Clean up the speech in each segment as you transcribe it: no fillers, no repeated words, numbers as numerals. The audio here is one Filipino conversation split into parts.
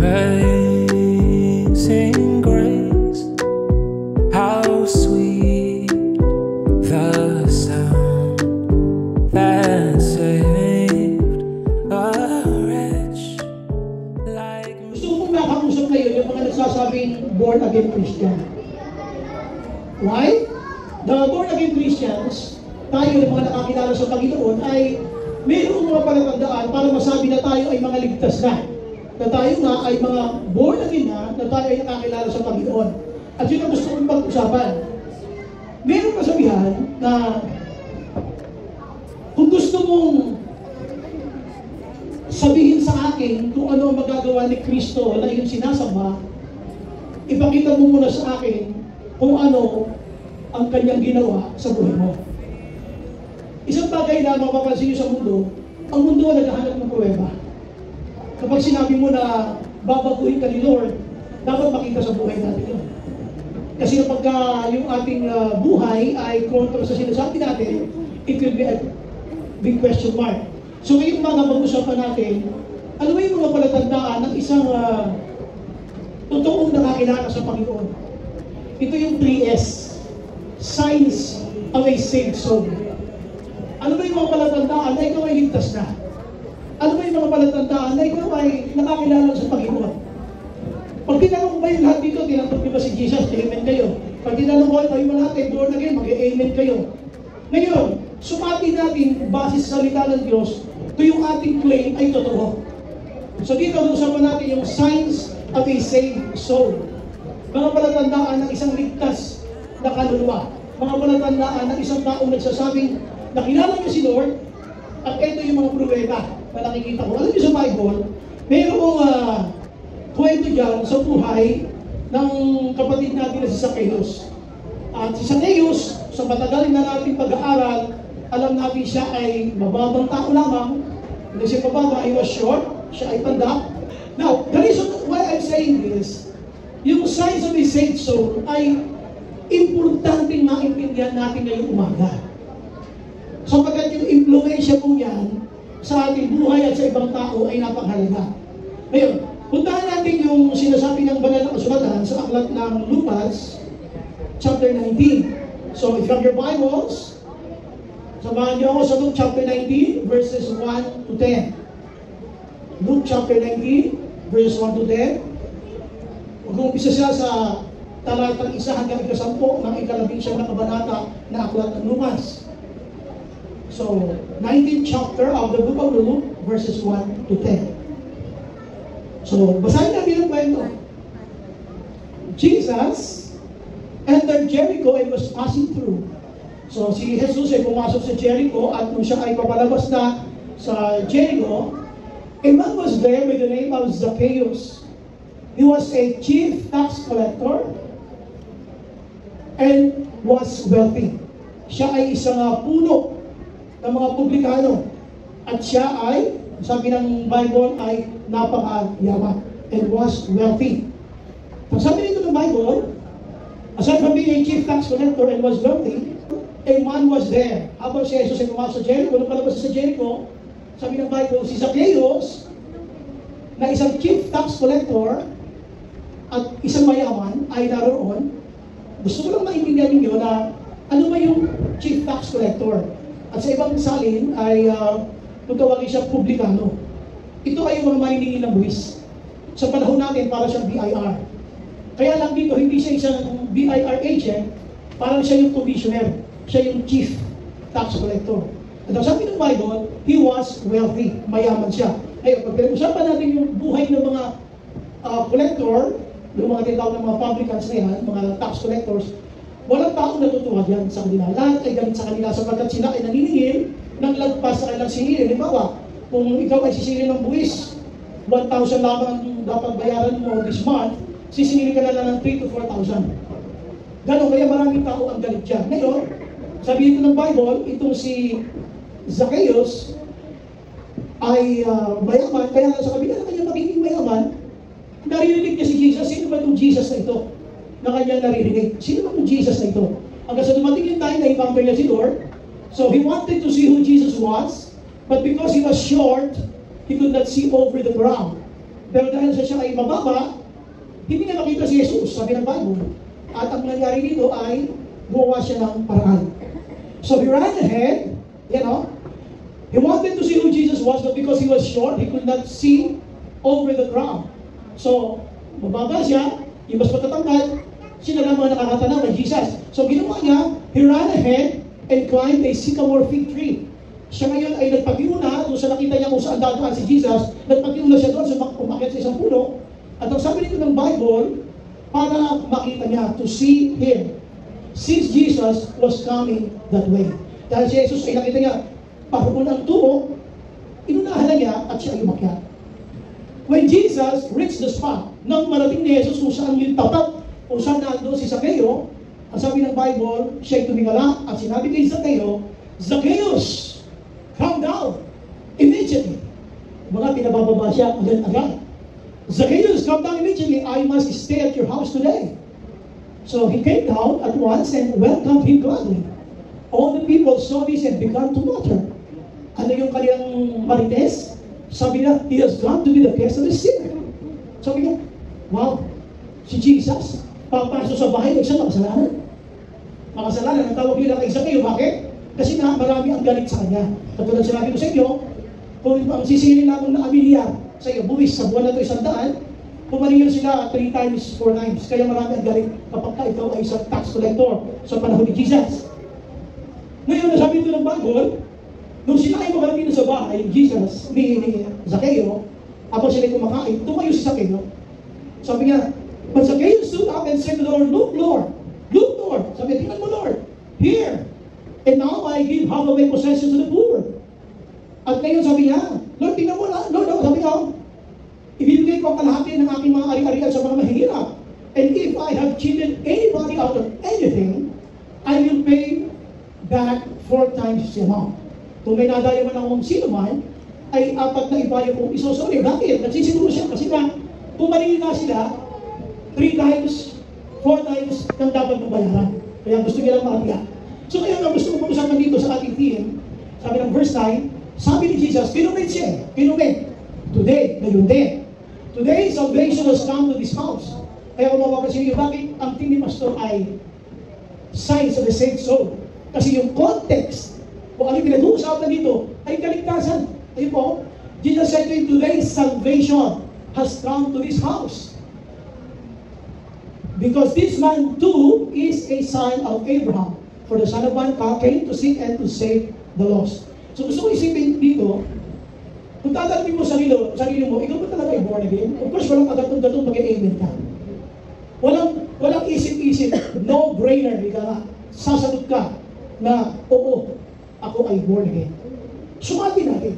Amazing grace, how sweet the sound that saved a wretch like me. Gusto ko makausap ngayon yung mga nagsasabing born again Christian. Why? The born again Christians, tayo ng mga nakakilala sa Panginoon ay mayroong mga palatandaan para masabi na tayo ay mga ligtas na tayo nga ay mga born again na tayo ay nakakilala sa Panginoon. At yun ang gusto kong pag-usapan. Mayroong kasabihan na kung gusto mong sabihin sa akin kung ano ang magagawa ni Kristo na iyong sinasamba, ipakita mo muna sa akin kung ano ang kanyang ginawa sa buhay mo. Isang bagay na mapapansin niyo sa mundo, ang mundo ay naghahanap ng pruweba. Kapag sinabi mo na babaguhin ka ni Lord, dapat makita sa buhay natin yun. Kasi kapag yung ating buhay ay kontra sa sinasabi natin, it will be a big question mark. So ngayong mga pag-usapan natin, ano ba yung mga palatandaan ng isang totoong nakakilala sa Panginoon? Ito yung 3S, signs of a saved soul. Ano ba yung mga palatandaan na ikaw ay ligtas na? Ano ba yung mga palatandaan na ikaw ay nakakilala sa Panginoon? Pag tinanong ba yung lahat dito, tinanong ba si Jesus, amen kayo. Pag tinanong ko, kayo ba lahat ay born again, mag-amen kayo. Ngayon, sumati natin base sa salita ng Diyos, ito yung ating claim ay totoo. So dito, usapan natin yung signs of a saved soul. Mga palatandaan ng isang ligtas na kaluluwa. Mga palatandaan ng isang taong nagsasabing, nakilala niyo si Lord, at ito yung mga pruweba na nakikita ko. Alam niyo sa Bible, mayroong kwento dyan sa buhay ng kapatid natin na si Zacchaeus. At si Zacchaeus, sa matagal na nating pag-aaral, alam natin siya ay mababang tao lamang. Hindi siya mababa, he was short, siya ay tanda. Now, the reason why I'm saying this, yung signs of a saved soul ay importanteng maintindihan natin ngayong umaga. Sapagkat yung impluensya po yan sa ating buhay at sa ibang tao ay napakahalaga. Ngayon, puntahan natin yung sinasabi ng banal na kasulatan sa aklat ng Lucas, chapter 19. So, if you have your Bibles, samahan niyo ako sa Luke chapter 19, verses 1 to 10. Luke chapter 19, verses 1 to 10. Mag-uumpisa siya sa talatang 1 hanggang 10 ng ika-11 na kabanata na aklat ng Lucas. So, 19th chapter of the book of Luke, verses 1 to 10. So, basahin natin ang kwento. Jesus entered Jericho and was passing through. So, si Jesus ay pumasok sa Jericho at nung siya ay papalabas na sa Jericho, a man was there with the name of Zacchaeus. He was a chief tax collector and was wealthy. Siya ay isang puno ng mga publikano. At siya ay, sabi ng Bible, ay napakayaman and was wealthy. Pag sabi nito ng Bible, aside from being a chief tax collector and was wealthy, a man was there. Habang si Jesus ay pumasok sa Jericho, nung palabas sa Jericho, sabi ng Bible, si Zacchaeus, na isang chief tax collector at isang mayaman ay naroon. Gusto ko lang maintindihan ninyo na ano ba yung chief tax collector? At sa ibang salin ay kung tawagin siya publikano. Ito ay yung mga mahiningi ng buwis. Sa panahon natin, para siyang BIR. Kaya lang dito, hindi siya isang BIR agent, parang siya yung commissioner. Siya yung chief tax collector. At ang sabi ng Bible, he was wealthy. Mayaman siya. Ngayon, pag pinag-usapan natin yung buhay ng mga collector, yung mga tinatawag ng mga publicans na yan, mga tax collectors, walang taong natutuwa dyan sa kanila. Lahat ay gamit sa kanila sapagkat sila ay naniningil ng lagpas sa kanilang singilin. Halimbawa, kung ikaw ay sisingil ng buwis, 1,000 lamang ang dapat bayaran mo this month, sisingil ka na lang ng 3,000 to 4,000. Ganon, kaya maraming tao ang galit dyan. Ngayon, sabi dito ng Bible, itong si Zacchaeus ay mayaman, kaya sa kabila na kanyang magiging mayaman, naririnig niya si Jesus. Sino ba itong Jesus na ito na kanyang naririnig? Sino ba itong Jesus na ito? Hanggang sa dumating yung time na encounter niya si Lord, so he wanted to see who Jesus was, but because he was short, he could not see over the ground. Pero dahil siya ay mababa, hindi niya makita si Jesus, sabi ng Bible. At ang nangyari dito ay gumawa siya ng paraan. So he ran ahead, he wanted to see who Jesus was, but because he was short, he could not see over the crowd. So, mababa siya, yung mas matatangkad, siya na lang mga nakakatanaw ng Jesus. So ginawa niya, he ran ahead and climbed a sycamore fig tree. Siya ngayon ay nagpag-iuna, doon sa nakita niya kung saan dadaan si Jesus, nagpag-iuna siya doon, umakyat sa isang puno. At ang sabi nito ng Bible, para makita niya, to see Him. Since Jesus was coming that way. Dahil si Jesus ay nakita niya, paroon ang tubo, inunahan na niya at siya ay umakyat. When Jesus reached the spot, nang marating ni Jesus kung saan yung tapat, kung saan nando si Zacchaeus, ang sabi ng Bible, siya ay tumingala at sinabi kay Zacchaeus, Zacchaeus, come down immediately. Mga pinabababa siya agad-agad. Zacchaeus, come down immediately. I must stay at your house today. So he came down at once and welcomed him gladly. All the people saw this and began to mutter. Ano yung kanyang marites? Sabi niya, he has gone to be the guest of the sinner. Sabi niya, wow, si Jesus, papasok sa bahay ng isang makasalanan. Makasalanan, ang tawag nila kay Zacchaeus. Bakit? Kasi nga marami ang galit sa kanya. Katulad sinabi ko sa inyo, kung ang sisingilin namin na amilyar sa iyo, buwis sa buwan na ito 100, pumaningil sila 3 times, 4 times. Kaya marami ang galit kapag ikaw ay isang tax collector sa panahon ni Jesus. Ngayon, nasabi ito ng Bible, nung sila ay makarating sa bahay, Jesus, ni Zacchaeus, habang sila ay kumakain, tumayo si Zacchaeus. Sabi niya, but Zacchaeus stood up and said to the Lord, look, Lord. Look, Lord. Sabi niya, tingnan mo, Lord. Here. And now I give half of my possessions to the poor. At ngayon sabi niya, Lord, tingnan mo na. Lord, sabi niya, ibibigay ko ang kalahati ng aking mga ari-arian sa mga mahihirap. And if I have cheated anybody out of anything, I will pay back 4 times the amount. Kung may nadaya man akong sino man, ay 4 na ibayo kong isusuli. Bakit? Nagsisiguro siya kasi nga, pumaningin na sila 3 times, 4 times ng dapat mong bayaran. Kaya gusto niya lang makatiyak. So ngayon, ang gusto ko pag-usapan dito sa ating theme, sabi ng verse 9, sabi ni Jesus, pinumit siya. Pinumit. Today, ngayon din. Today, salvation has come to this house. Kaya kung mapapansin niyo, bakit ang theme ni Pastor ay signs of the saved soul? Kasi yung context, kung ano yung pinag-uusapan dito, ay kaligtasan. Ayun po, Jesus said to him, today, salvation has come to this house. Because this man too is a son of Abraham. For the Son of Man came to seek and to save the lost. So gusto ko isipin dito, kung tatanungin mo sarili mo, ikaw ba talaga ay born again? Of course, walang agatong-gatong mag-amen ka. Walang isip-isip, no-brainer, sasagot ka na, oo, ako ay born again. Sumatin natin.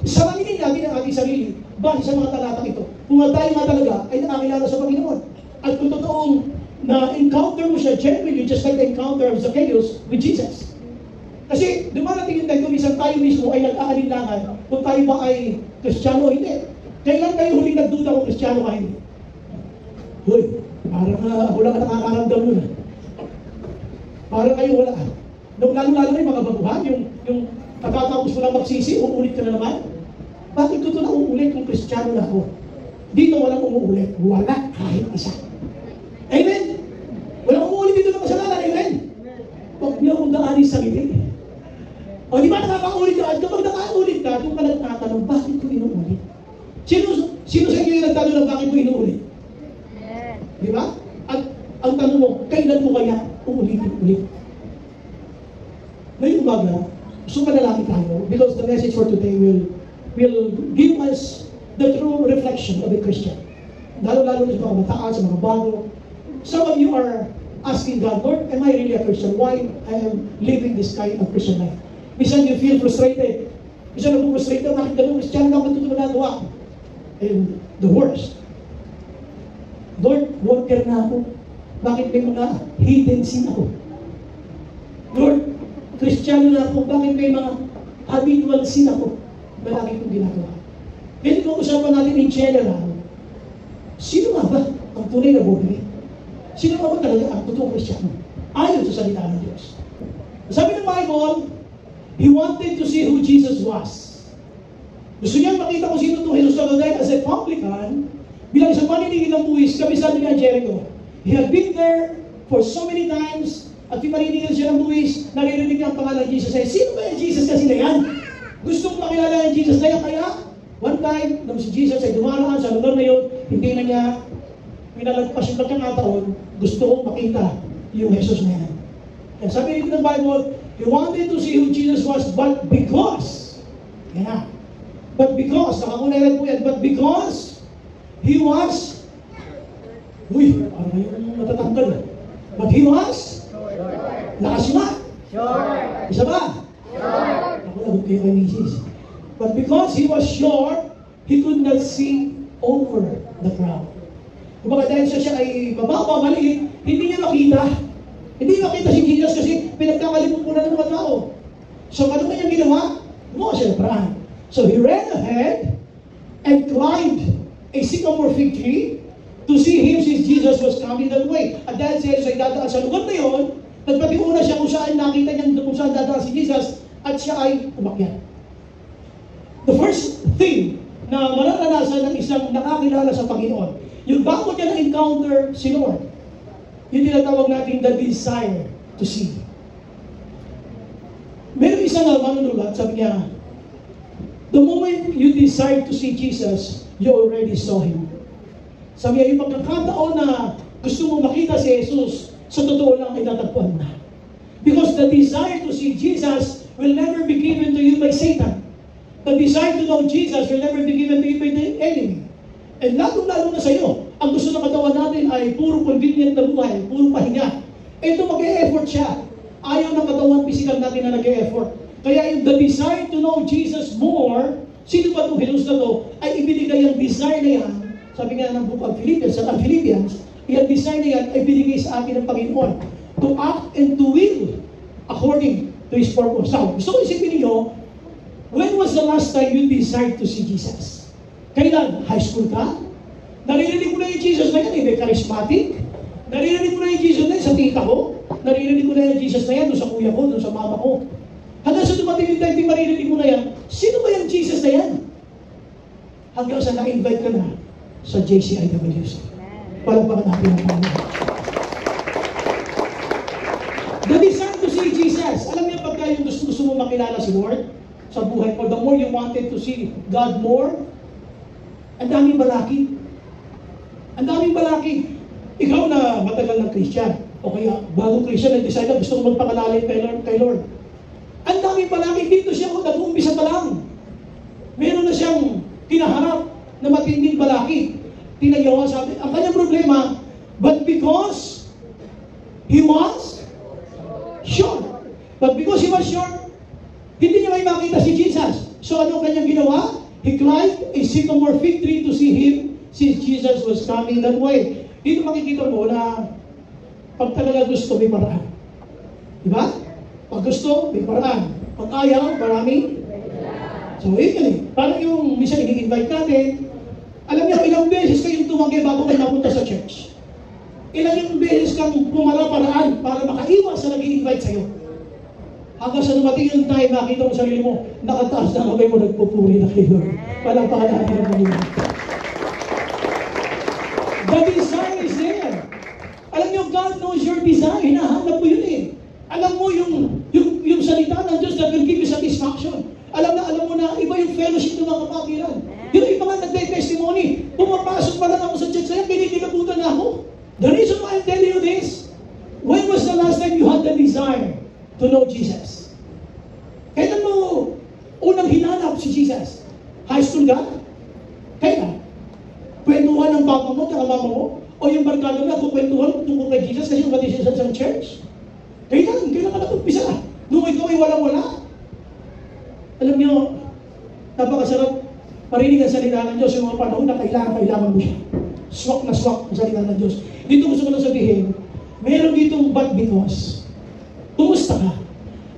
Saranginin natin ang ating sarili base sa mga talatang ito. Kung tayo nga talaga ay nakakilala sa Panginoon. At kung totoong na-encounter mo siya genuinely, just like the encounter of Zacchaeus with Jesus. Kasi dumarating yung time kung minsan tayo mismo ay nag-aalinlangan kung tayo ba ay Kristiyano o hindi. Kailan kayo huling nagduda kung Kristiyano ka hindi? Hoy, parang wala ka nakakaramdam nun. Parang kayo wala. Lalo-lalo na yung mga baguhan, yung pagkatapos mo lang magsisi, uulit ka na naman. Bakit ko ito na uulit kung Kristiyano na ako? Dito walang umuulit. Wala kahit isa. Amen? Walang umuulit dito ng kasalanan. Amen? Huwag niyo akong daanin sa ngiti. O di ba nakakaulit ka? At kapag nakaulit ka, kung ka nagtatanong, bakit ko inuulit? Sino sa inyo yung nagtanong ng bakit ko inuulit? Di ba? At ang tanong mo, kailan mo kaya uulit-ulit? Ngayong umaga, gusto manalangin tayo because the message for today will give us the true reflection of a Christian. Lalo-lalo sa mga mataas, sa mga bago. Some of you are asking God, Lord, am I really a Christian? Why I am living this kind of Christian life? Minsan you feel frustrated. Minsan ako frustrated, bakit ganun Christian ka matuto na nagawa? And the worst, Lord, worker na ako. Bakit may mga hidden sin ako? Lord, Kristiyano na ako. Bakit may mga habitual sin ako na lagi kong ginagawa? Kaya kung usapan natin in general, sino nga ba ang tunay na born? Sino nga ba talaga ang totoong Kristiyano? Ayon sa salita ng Diyos. Sabi ng Bible, he wanted to see who Jesus was. Gusto niya makita kung sino itong Jesus na dahil as a publican, bilang isang maniningil ng buwis, kabisado niya Jericho. He had been there for so many times, at yung maniningil siya ng buwis, naririnig niya ang pangalan ng Jesus. Ay, sino ba yung Jesus kasi na yan? Gusto kong makilala yung Jesus na yan, kaya one time, nung si Jesus ay dumaraan sa lugar na yun, hindi na niya pinalagpas yung pagkakataon, gusto kong makita yung Jesus na yan. Kaya sabi dito ng Bible, he wanted to see who Jesus was, but because, nakakunailan po yan, but because he was, parang yung matatanggal. But he was, lakas yun. Isa ba? Ako lagot kayo kay Mrs. But because he was short, he could not see over the crowd. Kumbaga dahil siya ay mababa, maliit, hindi niya makita. Hindi makita si Jesus kasi pinagkakalimutan ng mga tao. So ano kanyang ginawa? Gumawa siya ng paraan. So he ran ahead and climbed a sycamore fig tree to see him since Jesus was coming that way. At dahil siya ay dadaan sa lugar na yun, nagpatiuna siya kung saan nakita niya kung saan dadaan si Jesus at siya ay umakyat. The first thing na mararanasan ng isang nakakilala sa Panginoon, yung bago niya na-encounter si Lord, yung tinatawag natin the desire to see. Meron isang manunulat, sabi niya, the moment you desire to see Jesus, you already saw Him. Sabi niya, yung pagkakataon na gusto mo makita si Jesus, sa totoo lang ay tatagpuan na. Because the desire to see Jesus will never be given to you by Satan. The desire to know Jesus will never be given to you by the enemy. And lalo na sa iyo, ang gusto ng katawan natin ay puro convenient na buhay, puro pahinga. Ito mag-e-effort siya. Ayaw ng katawan physical natin na nag-e-effort. Kaya yung the desire to know Jesus more, sino ba itong Jesus na to, ay ibinigay ang desire na yan, sabi nga ng book of Philippians, sa Philippians, yung desire na yan ay binigay sa akin ng Panginoon to act and to will according to His purpose. So, gusto ko isipin niyo, when was the last time you desired to see Jesus? Kailan? High school ka? Naririnig mo na yung Jesus na yan, may charismatic. Naririnig mo na yung Jesus na yan sa tita ko. Naririnig mo na yung Jesus na yan doon sa kuya ko, doon sa mama ko. Hanggang sa dumating yung time, maririnig mo na yan, sino ba yung Jesus na yan? Hanggang sa na-invite ka na sa JCIWC. Palagpakan natin ang Panginoon. The desire to see Jesus. Alam niyo pagka yung gusto mo makilala si Lord sa buhay mo, the more you wanted to see God more, ang daming balaki. Ang daming balaki. Ikaw na matagal ng Christian, o kaya bagong Christian, nag-decide na gusto ko magpakalalim kay Lord. Ang daming balaki. Dito siya kung nag-uumpisa pa lang. Meron na siyang tinaharap na matinding balaki. Tinagyawa sabi, ang kanyang problema, but because he was short. But because he was short, hindi niya may makita si Jesus. So ano kanyang ginawa? He climbed a sycamore fig tree to see him since Jesus was coming that way. Dito makikita mo na pag talaga gusto, may paraan. Diba? Pag gusto, may paraan. Pag ayaw, marami. So, yun eh. Parang yung minsan i-invite natin, alam niyo, ilang beses kayong tumanggi bago kayo napunta sa church. Ilang beses kang pumara-paraan para makaiwas sa nag-i-invite sa'yo. Hanggang sa dumating yung time, nakita mo sarili mo, nakataas na kamay mo, nagpupuri na kayo. Palagpakan natin ang Panginoon. The desire is there. Alam niyo, God knows your desire. Hinahanap mo yun eh. Alam mo yung salita ng Diyos that will give you satisfaction. Alam mo na, iba yung fellowship ng mga kapatiran. Yung iba nga nagday-testimony, pumapasok pa lang ako sa church, kaya kinikilabutan na ako. The reason why I'm telling you this, when was the last time you had the desire to know Jesus? Kailan mo unang hinanap si Jesus? High school ka? Kailan? Kwentuhan ng papa mo, tsaka mama mo? O yung barkada na kukwentuhan tungkol kay Jesus kasi yung batisyon sa isang church? Kailan ka natumpisa? Nung ikaw ay walang-wala? Alam niyo, napakasarap parinig ang salita ng Diyos yung mga panahon na kailangan mo siya. Swak na swak ang salita ng Diyos. Dito gusto ko na sabihin, meron ditong but because. Kumusta ka?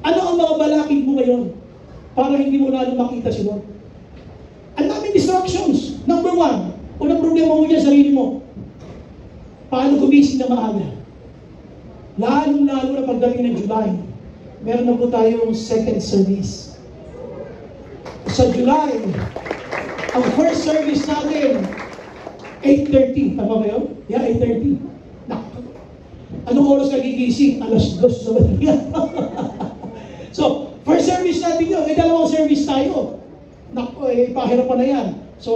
Ano ang mga balakid mo ngayon para hindi mo lalo makita si Lord? Ang daming distractions. Number one, unang problema mo dyan, sarili mo. Paano gumising na maaga? Lalong-lalo na pagdating ng July, meron na po tayong second service. sa July, ang first service natin, 8:30. Tama ba yun? Yeah, 8:30. Anong oras ka gigising? 2:00 sa madiga. So, first service natin yun. May dalawang service tayo. Pahirapan na yan. So,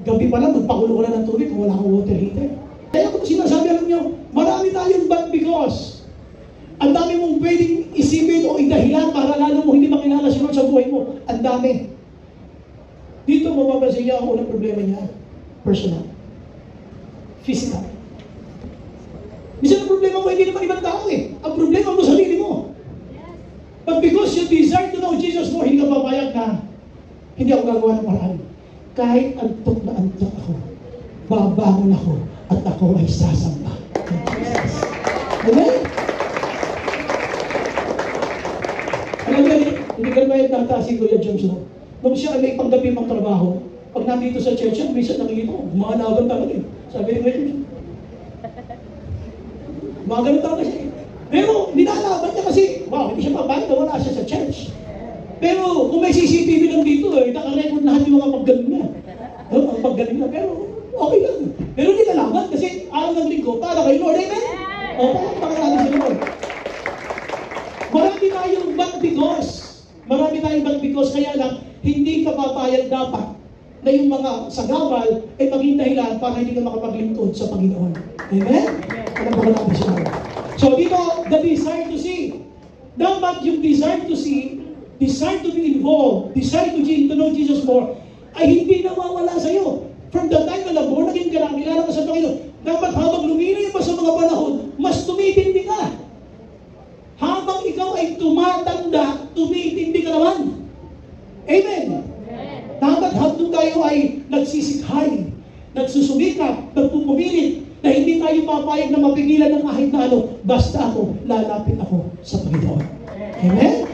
gabi pa lang, magpakulo ka na ng tubig kung wala kang water heater. Kaya kung sinasabi alam nyo, marami tayong bad because ang dami mong pwedeng isipin o idahilan para lalo mo hindi makilala si Lord sa buhay mo. Ang dami. Dito mapapansin niya ang unang problema niya. Personal. Physical. Minsan ang problema mo hindi naman ibang tao eh. Ang problema mo sarili mo. But because you desire to know Jesus more, hindi ka papayag na hindi ako gagawa ng paraan. Kahit antok na antok ako, babangon ako at ako ay sasamba. Amen? Alam mo, hindi ka naman nagtataas si Kuya Johnson. Nung siya ay may panggabi mong trabaho, pag nandito sa church, minsan nakikita ko, gumanagan talaga eh. Sabi ni Kuya Johnson. Gumagano talaga siya eh. Pero ninalaban niya kasi, wow, hindi siya mabalik na wala siya sa church. Pero kung may CCTV lang dito eh, nakarecord lahat yung mga paggaling niya. Ang paggaling niya, pero okay lang. Pero nilalaban kasi araw ng linggo para kay Lord, amen? O, pakalaman natin si Lord. Marami tayong bad because, kaya lang, hindi ka papayag dapat na yung mga sagawal ay maging dahilan para hindi ka makapaglingkod sa Panginoon. Amen? Pakalaman natin si Lord. So dito, the desire to see. Dapat yung desire to see, desire to be involved, desire to know Jesus more, ay hindi nawawala sa'yo. From the time na born again ka lang, kilala ka sa Panginoon, dapat habang lumilay pa sa mga panahon, mas tumitindi ka. Habang ikaw ay tumatanda, tumitindi ka naman. Amen? Dapat habang tayo ay nagsisikhay, nagsusumikap, nagpupumilit, na hindi tayo papayag na mapigilan ng kahit na ano, basta ako, lalapit ako sa Panginoon. Amen?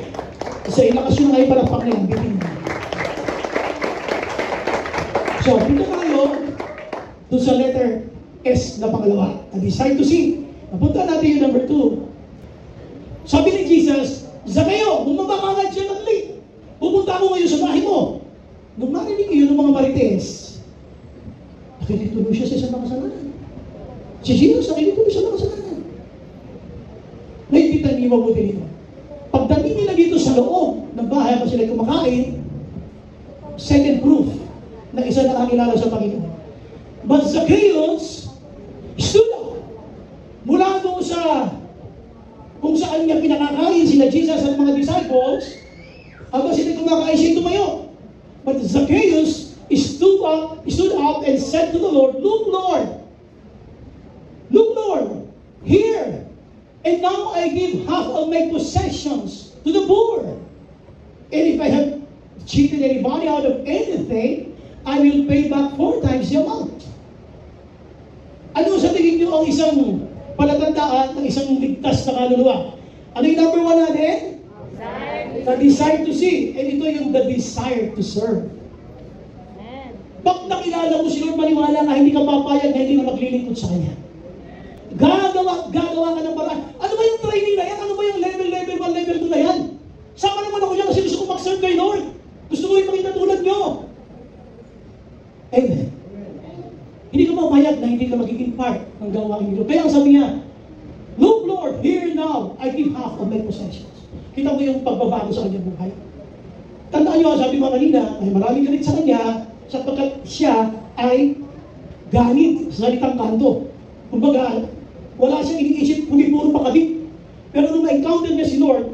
Sa ilakas yun ay palakpak na yan, bibig. So, dito tayo, doon sa letter S na pangalawa, na decide to see. Napunta natin yung number 2. Sabi ni Jesus, Zacchaeus, bumaba ka agad siya ng late. Pupunta ako ngayon sa bahay mo. Nung marinig yun ng mga marites, nakilituloy siya sa isang makasalanan. Si Jesus, nakilituloy sa makasalanan. Naipitan niyo mabuti nito. Pagdating nila dito sa loob ng bahay pa sila kumakain, second proof na isa na kakilala sa Panginoon. But Zacchaeus stood up mula doon sa kung saan niya pinakakain sila Jesus at mga disciples, habang sila kumakain siya tumayo. But Zacchaeus stood up and said to the Lord, Look, Lord, here, and now I give half of my possessions to the poor. And if I have cheated anybody out of anything, I will pay back 4 times the amount. Ano sa tingin niyo ang isang palatandaan ng isang ligtas na kaluluwa? Ano yung number 1 natin? The desire to see. And ito yung the desire to serve. Pag nakilala mo si Lord, maniwala ka, hindi ka papayag na hindi na maglilingkod sa Kanya. Gagawa ka ng paraan. Ano ba yung training na yan? Ano ba yung level 1, level 2 na yan? Sama naman ako yan kasi gusto ko mag-serve kay Lord. Gusto ko yung makita tulad nyo. Amen. Hindi ka mapayag na hindi ka magiging part ng gawain nito. Kaya ang sabi niya, Look, Lord, here now, I give half of my possessions. Kita mo yung pagbabago sa kanyang buhay. Tandaan nyo, sabi mo kanina, ay maraming galit sa kanya, sapagkat siya ay ganit sa salitang kanto. Kumbaga, wala siyang iniisip, kundi puro pakabit. Pero nung na-encounter niya si Lord,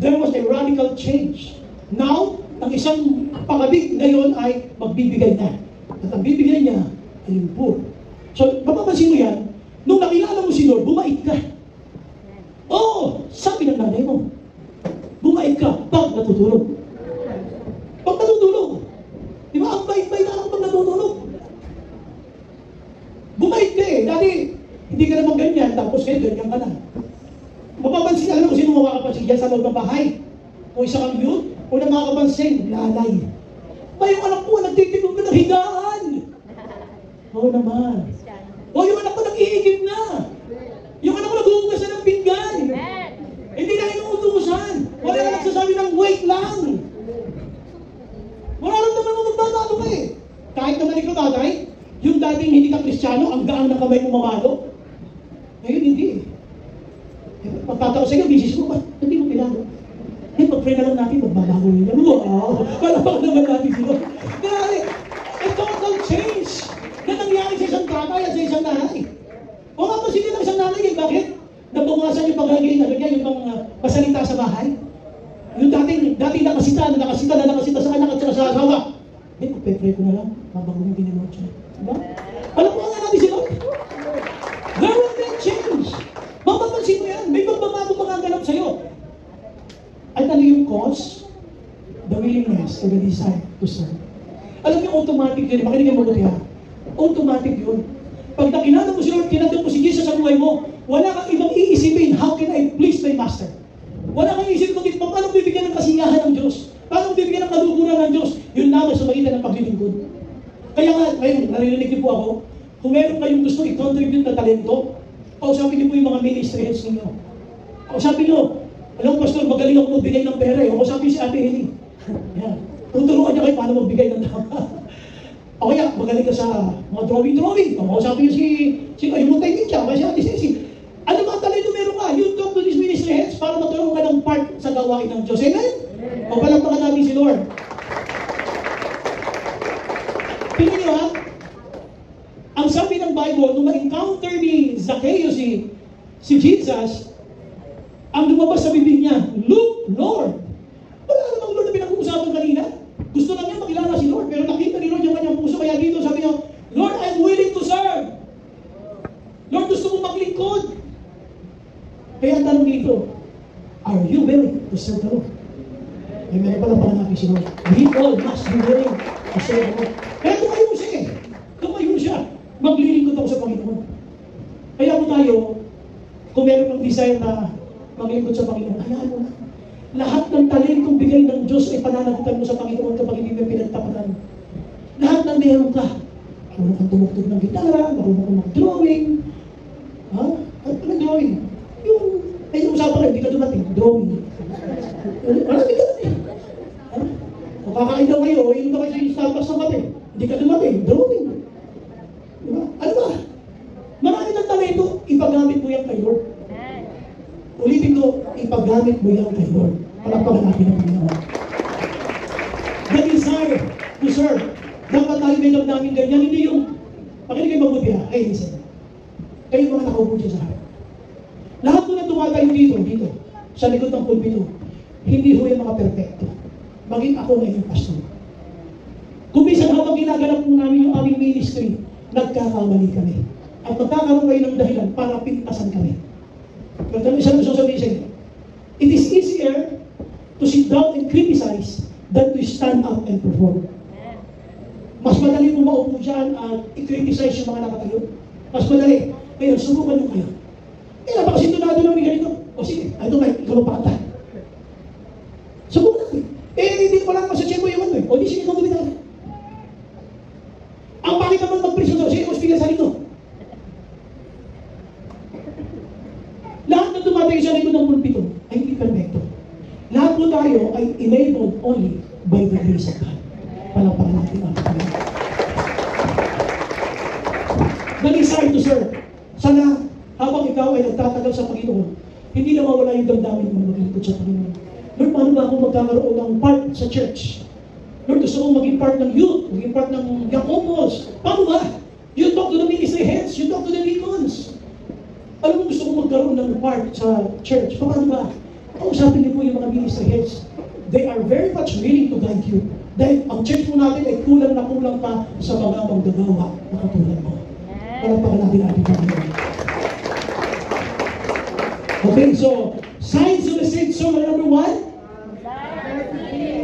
there was a radical change. Now, ang isang pakabit ngayon ay magbibigay na. At ang bibigay niya ay yung poor. So, mapapansin mo yan, nung nakilala mo si Lord, bumait ka. Oo, sabi ng nanay mo, bumait ka pag natutulog. Pag natutulog. Di ba? Ang bait-bait na pag natutulog. Bumait ka eh. Dati, hindi ka naman ganyan, tapos kayo ganyan ka na. Mapapansin ka, alam mo sino makakapansin dyan sa loob ng bahay? O isa kang yun? O na makakapansin? Lalay. Ba yung anak ko, nagtitigong ka ng higaan. Oo naman. O yung anak ko, nag-iigib na. Yung anak ko, nag-uugas na ng pinggan. Hindi na inuutusan. Wala na nagsasabi ng wait lang. babalik ko, tatay, yung dating hindi ka Kristiyano, ang gaan na kamay mo mamalo. Ngayon, hindi eh. Magtatao sa iyo, bisis mo ba? Hindi mo pinalo. Eh, pag-pray na lang natin, magbabago yun. Wow! Palapag naman natin sila. Kaya, a total change na nangyari sa isang tatay at sa isang nanay. O nga ba, sige lang isang nanay eh, bakit? Nabawasan yung pag-agaling, yung pang pasalita sa bahay. Yung dating nakasita sa anak at sa asawa. Eh, pag-pray ko na lang, mabagong ginagawa siya. Diba? Alam mo nga natin si Lord? There will be a change. Mapapansin mo yan, may magbabago magaganap sa'yo. At ano yung cause? The willingness or the desire to serve. Alam niyo, automatic yun. Makinig ang mabuti ha. Automatic yun. Pag nakilala mo si Lord, kinagdan mo si Jesus sa buhay mo, wala kang ibang iisipin, how can I please my master? Wala kang iisipin kung paano bibigyan ng kasiyahan ng Diyos? Paano bibigyan ng kaluguran ng Diyos? Yun lamang sa magitan ng paglilingkod. Kaya nga, ngayon, narinig niyo po ako, kung meron kayong gusto i-contribute na talento, kausapin niyo po yung mga ministry heads ninyo. Kausapin niyo, alam mo, Pastor, magaling ako magbigay ng pera eh. Kausapin si Ate Heli. Yan. Tuturuan niya kayo paano magbigay ng tama. O kaya, magaling ka sa mga drawing. Kausapin niyo si Ayumutay Mincha, o si Ate Ceci. Ano mga talento meron ka? You talk to these ministry heads para matulungan ka ng part sa gawain ng Diyos. Amen? O palagpakan namin si Lord. Tingnan niyo ha, ang sabi ng Bible, nung ma-encounter ni Zacchaeus si Jesus, ang lumabas sa bibig niya, look, Lord. Wala namang Lord na pinag-uusapan kanina. Gusto lang niya makilala si Lord, pero nakita ni Lord yung kanyang puso. Kaya dito sabi niya, Lord, I'm willing to serve. Lord, gusto ko maglingkod. Kaya ang tanong dito, are you willing to serve the Lord? Ay, meron pala pala natin si Lord. We all must be willing to serve the Lord. Kaya tumayo siya eh. Tumayo siya. Maglilingkod ako sa Panginoon. Kaya po tayo, kung meron ng desire na maglingkod sa Panginoon, hayaan mo na. Lahat ng talentong bigay ng Diyos ay pananagutan mo sa Panginoon kapag hindi mo pinagtapatan. Lahat ng meron ka. Marunong kang tumugtog ng gitara, marunong kang mag-drawing. Ha? Ano drawing? Yung usapan ka, hindi ka dumating. Drawing. Marami ka natin. Ha? Kung kakain daw kayo, yung daw kayo sa Starbucks ng kape. Hindi ka dumating. Drawing. Diba? Ano ba? Marami ng talento, ipagamit mo yan kay Lord. Ulitin ko, ipagamit mo yan kay Lord. Palagpakan natin ang Panginoon. The desire to serve. Dapat tayo may namin ganyan. Hindi yung, pakinig kayo mabuti ha. Hey, listen. Kayo mga nakaupo dyan sa harap. Lahat po na tumatayo dito, sa likod ng pulpito, hindi ho yung mga perfecto. Maging ako ngayon, pastor. Kung minsan habang ginaganap po namin yung aming ministry, nagkakamali kami. At magkakaroon kayo ng dahilan para pintasan kami. Pero tanong isang gusto sabihin sa inyo, it is easier to sit down and criticize than to stand up and perform. Mas madali mo maupo dyan at i-criticize yung mga nakatayo. Mas madali. Ngayon, subukan nyo kayo. Eh, napakasintunado namin ganito. O sige, ito may, ikaw magpakanta. Subukan natin. Eh, hindi ko lang masasya mo yung ano eh. O di sige, ikaw gumita. Ang bakit naman mag-preso to? Sige, speaker sa rito. Lahat na tumatay sa likod ng pulpito ay hindi perfecto. Lahat po tayo ay enabled only by the grace of God. Palagpakan natin ang Panginoon. The desire to serve. Sana, habang ikaw ay nagtatagal sa Panginoon, hindi na mawala yung damdamin mo maglingkod sa Panginoon. Lord, paano ba ako magkakaroon ng part sa church? Lord, gusto kong maging part ng youth, maging part ng young couples. Paano ba? You talk to the ministry heads, you talk to the deacons. Alam mo, gusto kong magkaroon ng part sa church. Paano ba? Kausapin niyo po yung mga ministry heads. They are very much willing to guide you. Dahil ang church po natin ay kulang na kulang pa sa mga magdagawa na katulad mo. Palagpakan natin ating Panginoon. Okay, so, signs of the saved soul are number 1.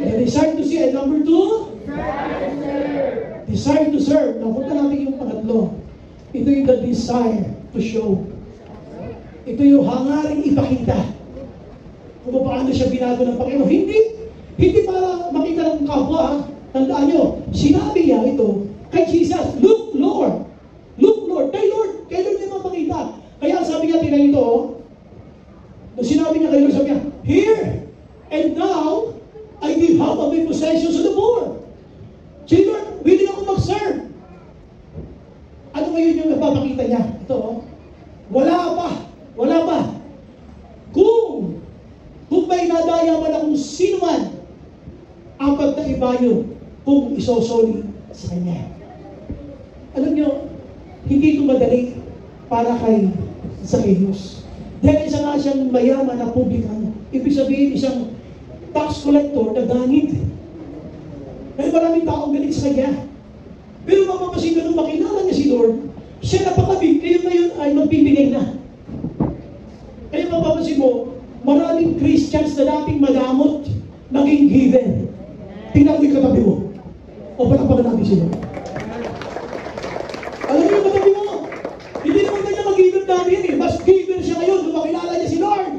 The desire to see. And number 2? Desire to serve. Now, punta natin yung pangatlo. Ito yung the desire to show. Ito yung hangaring ipakita. Kung paano siya binago ng Panginoon. Hindi para makita ng kapwa. Tandaan nyo, sinabi niya ito kay Jesus, look Lord, kay Lord niya mapakita. Kaya sabi niya, tingnan ito, nung sinabi niya kay Lord, sabi niya, here, and now, I give half of my possessions to the poor. Si Lord, willing ako mag-serve. ano ngayon yung napapakita niya? Ito, oh. Wala pa. Kung may nadaya man akong sino man, apat na ibayo kung isosoli sa kanya. Alam niyo, hindi ito madali para kay Zacchaeus. Dahil isa nga siyang mayaman na publikano. Ibig sabihin, isang tax collector na ganit. May maraming taong galit sa kanya. Pero mapapasin ko nung makilala niya si Lord, siya napakabig, kayo ngayon ay magbibigay na. Kaya mapapasin mo, maraming Christians na dating madamot, naging given. Tingnan mo yung katabi mo. O palakpakan natin si Lord. Alam mo yung katabi mo? Hindi naman kanya mag-given dati yan eh. Mas given siya ngayon nung makilala niya si Lord.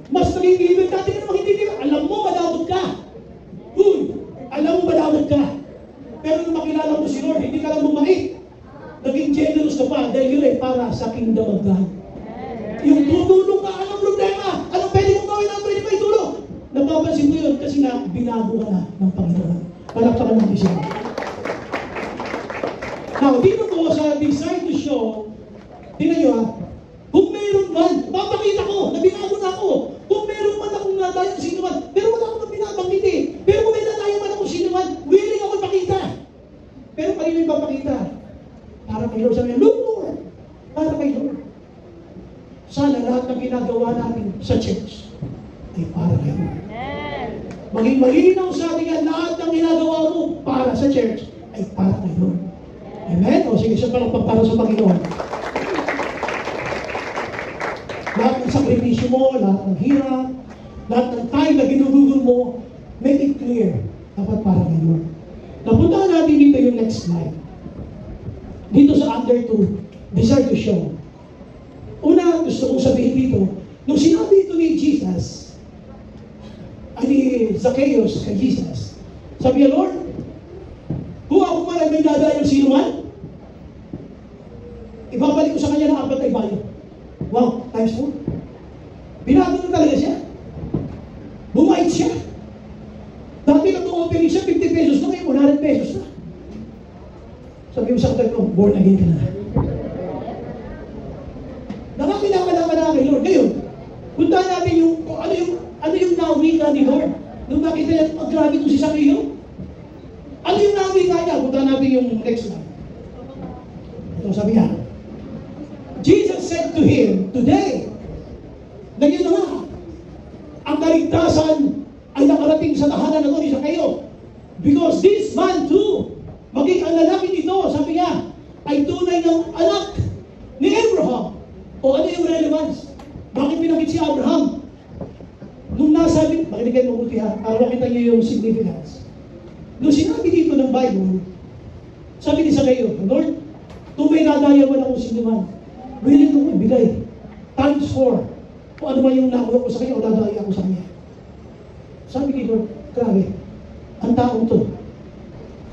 Mas naging given dati na naman hindi ka. Alam mo, madamot ka. Alam mo, madamot ka. Pero nung makilala mo si Lord, hindi ka lang bumait. Naging generous ka pa dahil yun ay para sa kingdom of God. Yung tutulong ka, anong problema? Anong pwede mong gawin? Anong pwede mo itulong? Napapansin mo yun kasi na binago ka na ng Panginoon. Palakpakan natin siya. Now, dito po sa Desire to Show, tingnan nyo ha, kung meron man, papakita ko, na binago na ako. Kung meron man akong nadayo sino man, pero wala akong binabanggit eh. Pero kung may nadayo man akong sino man, willing ako ipakita. Pero kanino yung papakita? Para kay Lord. Sabi niya, look Lord, para kay Lord. Sana lahat ng ginagawa natin sa church ay para kay Lord. Maging malinaw sa atin yan, lahat ng ginagawa mo para sa church ay para kay Lord. Amen? O sige, siya palang para sa Panginoon. Lahat ng sakripisyo mo, lahat ng hirap, lahat ng time na ginugugol mo, make it clear, dapat para kay Lord. Napuntahan natin dito yung next slide. Dito sa under to, Desire to Show. Una, gusto kong sabihin dito, nung sinabi ito ni Jesus, ay ni Zacchaeus kay Jesus, sabi niya, Lord, kung ako man ay may dadayang sino man, ibabalik ko sa kanya ng 4 na ibayo. Wow, times 4. Binago na talaga siya. Bumait siya. Dati na itong offering siya, 50 pesos na ngayon, 100 pesos na. Sabi mo sa katabi mo, born again ka na. Nakakilala na kay Lord. Ngayon, puntahan natin yung, ano yung nawika ni Lord. Nung nakita niya, grabe ito si Zacchaeus. Ano yung nawika niya? Puntahan natin yung next slide. Ito sabi niya, Jesus said to him, today, na yun na nga, ang kaligtasan ay nakarating sa tahanan na ito ni Zacchaeus. Because this man too, maging ang lalaki nito, sabi niya, ay tunay ng anak ni Abraham. O ano yung relevance? Bakit pinakit si Abraham? Nung nasabi, makinig kayo mabuti ha, para makita niyo yung significance. Nung sinabi dito ng Bible, sabi ni Zacchaeus, Lord, kung may nadaya man akong sinuman, willing kong ibigay, times 4. O ano ba yung nakuha ko sa kanya o nadaya ako sa kanya. Sabi ni Lord, grabe, ang taong to,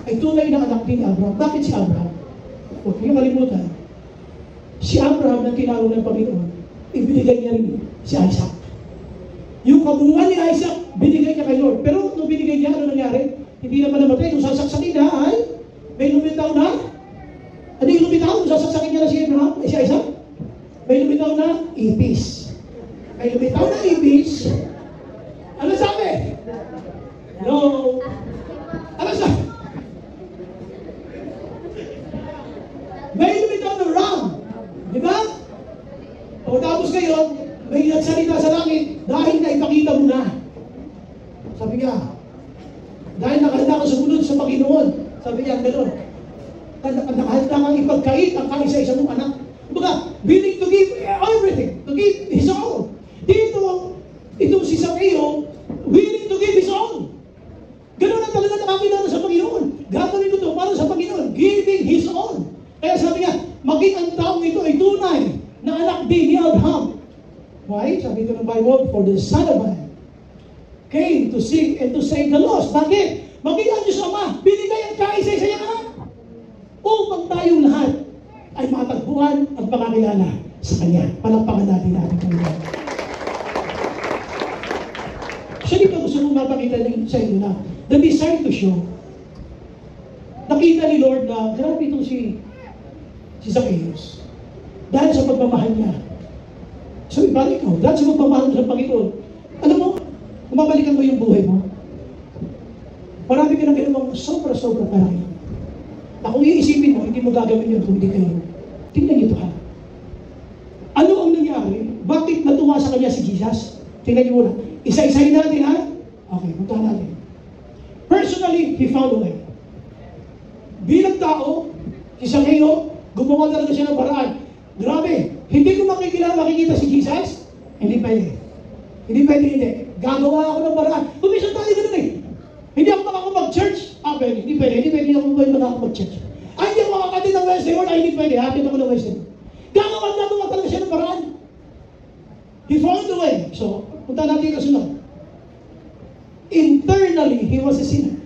ay tunay na anak ni Abraham. Bakit si Abraham? Huwag niyo kalimutan, si Abraham na tinawag ng Panginoon, ibinigay niya rin si Isaac. Yung kabungan ni Isaac, binigay niya kay Lord. Pero nung binigay niya, ano nangyari? Hindi naman namatay. Nung sasaksakin na ay, may lumitaw na. Ano yung lumitaw? Nung sasaksakin niya na si Abraham, si Isaac? May lumitaw na ipis. May lumitaw na ipis. Ano sabi? No. Ano sabi? May lumitaw na ram. Di ba? O tapos ngayon, may nagsalita sa langit dahil na ipakita mo na. Sabi niya, dahil nakahanda ka sumunod sa Panginoon. Sabi niya, gano'n. Nakahanda kang ipagkait ang kaisa-isa mong anak. Kumbaga, willing to give everything, to give his all. Dito, itong si Zacchaeus, willing to give his all. Gano'n na talaga nakakilala sa Panginoon. Gagawin ko ito para sa Panginoon, giving his all. Kaya sabi niya, maging ang taong ito ay tunay na anak din ni Abraham. Why? Sabi ito ng Bible, for the Son of Man came to seek and to save the lost. Bakit? Maging ang Diyos Ama, binigay ang kaisa-isa niyang anak upang tayong lahat ay matagpuan at makakilala sa Kanya. Palakpakan natin natin Panginoon. Siya dito gusto mong mapakita sa inyo na the desire to show. Nakita ni Lord na grabe itong si si Zacchaeus. Dahil sa pagmamahal niya. So, ibalik mo, dahil sa pagmamahal sa Panginoon, alam mo, kumabalikan mo yung buhay mo. Marami ka nang ginawang sobra-sobra parang yun. Na kung iisipin mo, hindi mo gagawin yun kung hindi kayo. Tingnan niyo ito ha. Ano ang nangyari? Bakit natuwa sa kanya si Jesus? Tingnan niyo muna. Isa-isahin natin ha? Okay, puntahan natin. Personally, he found a way. Bilang tao, si Zacchaeus, gumawa talaga siya ng paraan. Grabe, hindi ko makikita si Jesus? Hindi pwede. Hindi pwede, hindi. Gagawa ako ng paraan. Bumisyon tayo ganun eh. Hindi ako makakapag-church. Pwede. Hindi pwede. Hindi ako makakapag-church. Hindi ako makakatid ng Wednesday morning. Hindi pwede. Hatid ako ng Wednesday. Gagawa talaga siya ng paraan. He found a way. So, punta natin yung kasunod. Internally, he was a sinner.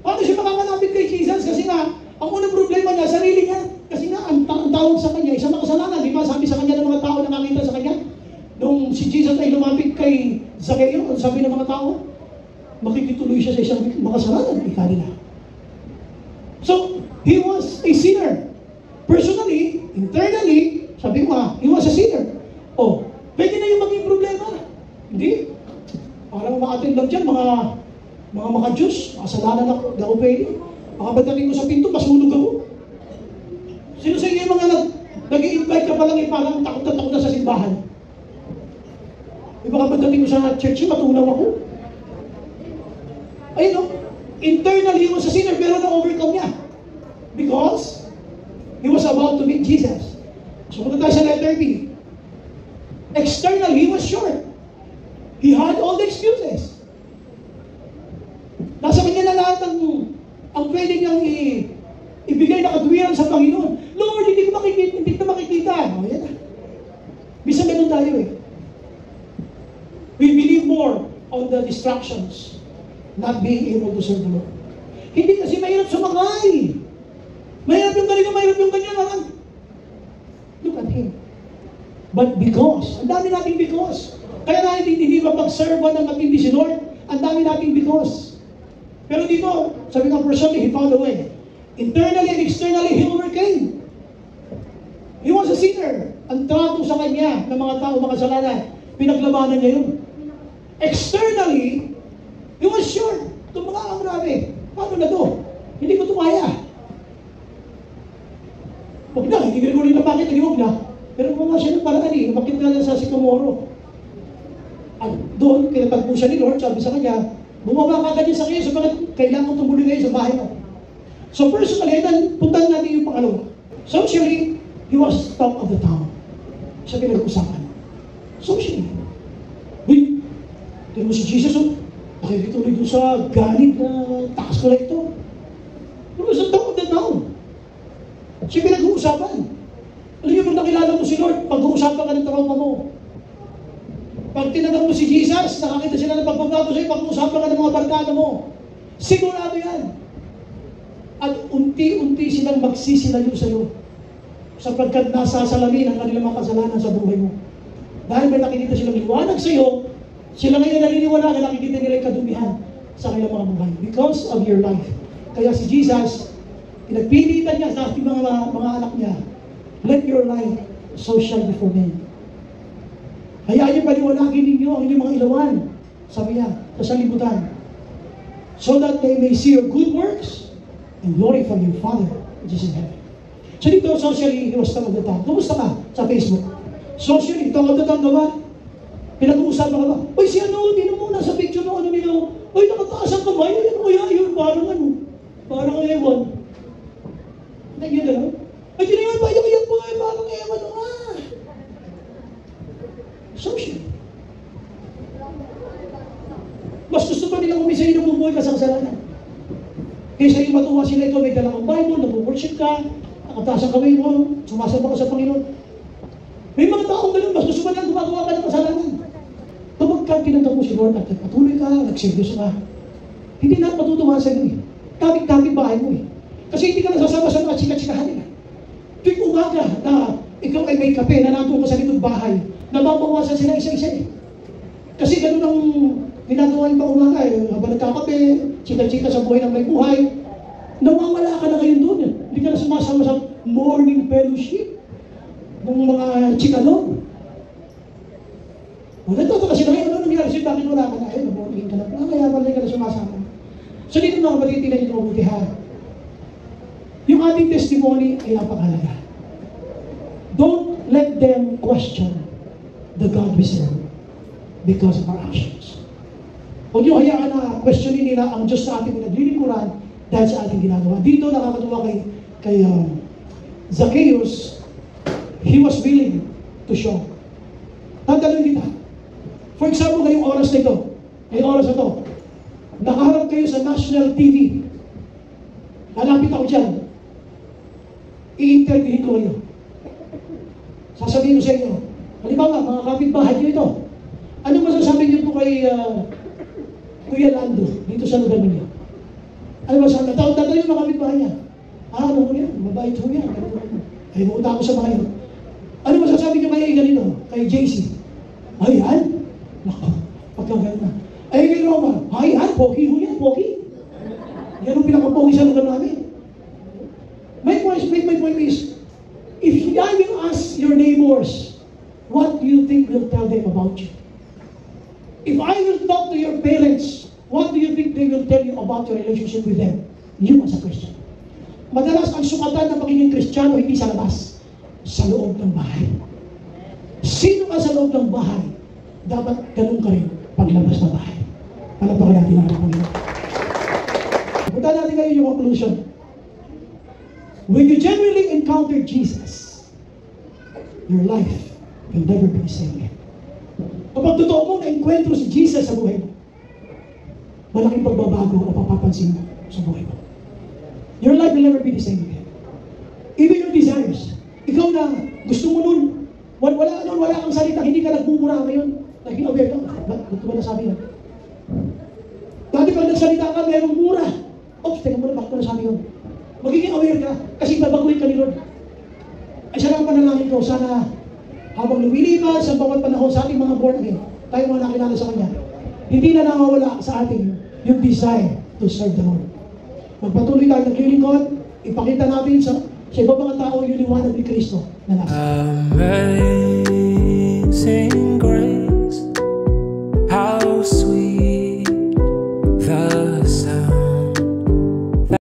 Paano siya makakalapit kay Jesus? Kasi nga, ang unang problema niya, sarili niya. Kasi nga, ang tawag sa kanya, isang makasalanan. Di ba? Sabi sa kanya ng mga tao na nakita sa kanya. Nung si Jesus ay lumapit kay Zacchaeus, ang sabi ng mga tao, makikituloy siya sa isang makasalanan. Ika nila. So, he was a sinner. Personally, internally, sabi ko he was a sinner. Oh, pwede na yung maging problema. Hindi. Parang makatid lang dyan, mga maka-Diyos, makasalanan ako, di ako pwede. Makabadating ko sa pinto, masunog ako. Sino sa inyo yung mga nag-i-invite ka pa lang, parang takot na takot na sa simbahan? Makabadating ko sa church, matunaw ako. Ayun o, internally he was a sinner, pero na-overcome niya. Because he was about to meet Jesus. So, punta tayo sa letter B. Externally, he was sure. He had all the excuses. Nasa kanya na lahat ang pwede niyang ibigay na katwiran sa Panginoon. Lord, hindi ko makikita. O, yan na. Bisa ganun tayo eh. We believe more on the distractions, not being able to serve the Lord. Hindi kasi mahirap sumakay. Mahirap yung ganyan. Look at him. But because, ang dami nating because. Kaya natin hindi mapag-serve ng matindi si Lord, ang dami nating because. Pero dito, sabi ng personally, he found a way. Internally and externally, he overcame. He was a sinner. Ang trato sa kanya ng mga tao, mga kasalanan, pinaglabanan niya yun. Externally, he was sure. Ito mga ang grabe. Paano na to? Hindi ko ito kaya. Huwag na, hindi ko rin na bakit, huwag na. Pero mga siya ng paraan eh, bakit na lang sa Sycamore. At doon, kinatagpo siya ni Lord, sabi sa kanya, bumaba ka ganyan sa kayo, sabagat kailangan mo tumuloy ngayon sa bahay mo. So personally, puntahan natin yung pangalawa. Socially, he was top of the town. Sa pinag-usapan. Socially. Uy, tignan mo si Jesus, nakikituloy doon sa ganit na tax collector. He was the top of the town. Siya pinag-uusapan. Alam niyo, pag nakilala mo si Lord, pag-uusapan ka ng trauma mo. Pag tinanong mo si Jesus, nakakita sila ng pagbabago sa'yo, pag-uusapan ka ng mga barkada mo. Sigurado yan. At unti-unti silang magsisilayo sa'yo. Sapagkat nasasalamin ang kanilang mga kasalanan sa buhay mo. Dahil may nakikita silang liwanag sa'yo, sila ngayon naniniwala na nakikita nila yung kadumihan sa kanilang mga buhay. Because of your life. Kaya si Jesus, pinagpilitan niya sa ating mga anak niya, let your life so shine before men. Hayaan niyo paliwanagin ninyo ang inyong mga ilawan. Sabi niya, sa libutan. So that they may see your good works and glorify your Father which is in heaven. So dito, socially, he was top of the town. Kumusta ka sa Facebook? Socially, top of the town ka ba? Pinag-uusapan ka ba? Uy, si ano, tinan mo, nasa picture ng ano nila. Uy, nakataas ang kamay. Ano kaya yun? Parang ano? Parang ewan. Nagyan na lang. Ay, tinayan pa, iyak po eh, parang ewan. Social. Mas gusto pa nilang umisa yung bumuhay ka sa kasalanan. Kaysa yung matuwa sila ito, may dalang Bible, nag-worship ka, nakataas ang kamay mo, sumasamba ka sa Panginoon. May mga taong ganun, mas gusto pa nilang gumagawa ka ng kasalanan. Kapag ka pinagtapos mo si Lord at patuloy ka, nag-serious ka, hindi na matutuwa sa iyo eh. Kapit-kapit bahay mo eh. Kasi hindi ka nasasama sa mga chika-chikahan nila. Tuwing umaga na ikaw ay may kape na natuto ka sa litong bahay, nababawasan sila isa-isa eh. Kasi ganun ang ginagawa yung umaga eh. Habang nagkakape, chika-chika sa buhay ng may buhay, nawawala ka na ngayon doon eh. Hindi ka na sumasama sa morning fellowship ng mga Chicano. Nagtotoo kasi na, ano nangyari sa'yo? Bakit wala ka na? Ayun, morning ka na. Kaya pala ka na sumasama. So dito mga kapatid, tingnan nyo mabuti ha. Yung ating testimony ay napakahalaga. Don't let them question the God we serve because of our actions. Huwag nyo hayaan na questionin nila ang Diyos na ating pinaglilingkuran dahil sa ating ginagawa. Dito nakakatuwa kay Zacchaeus, he was willing to show. Tatanungin kita. For example, ngayong oras na ito, nakaharap kayo sa national TV. Lalapit ako dyan. I-interviewin ko kayo. Sasabihin ko sa inyo, halimbawa, mga kapitbahay nyo ito. Ano masasabi niyo po kay Kuya Lando dito sa lugar ninyo? Ano masasabi? Taon-taon yung mga kapitbahay niya. Ano ko yan? Mabait ko yan. Ay, bumunta ako sa bahay. Ano masasabi niyo kay ganito? Kay JC? Ay, yan? Naku, pagkagalit na. Ay, kay Roma? Ay, yan? Pogi ho yan, pogi. Yan ang pinakapogi sa lugar namin. My point is, if I will ask your neighbors, what do you think will tell them about you? If I will talk to your parents, what do you think they will tell you about your relationship with them? You as a Christian. Madalas ang sukatan ng pagiging Kristiyano hindi sa labas, sa loob ng bahay. Sino ka sa loob ng bahay, dapat ganun ka rin paglabas ng bahay. Palapakan natin ang Panginoon. Punta natin ngayon yung conclusion. When you genuinely encounter Jesus, your life will never be the same again. Kapag totoo mo na-enkwentro si Jesus sa buhay mo, malaking pagbabago ang papapansin mo sa buhay mo. Your life will never be the same again. Even your desires. Ikaw na gusto mo nun, wala kang salita, hindi ka nagmumura ngayon. Naging aware ka. Ba't ko ba nasabi yan? Dati pag nagsalita ka, merong mura. Oops, teka muna, bakit ko nasabi yun? Magiging aware ka, kasi babaguhin ka ni Lord. Ay, siya lang panalangin ko, sana habang lumilipas sa bawat panahon sa ating mga born again, tayo mga nakilala sa Kanya, hindi na nakawala sa ating yung desire to serve the Lord. Magpatuloy tayo naglilingkod, ipakita natin sa ibang mga tao yung liwanag ni Kristo na nasa. Amen.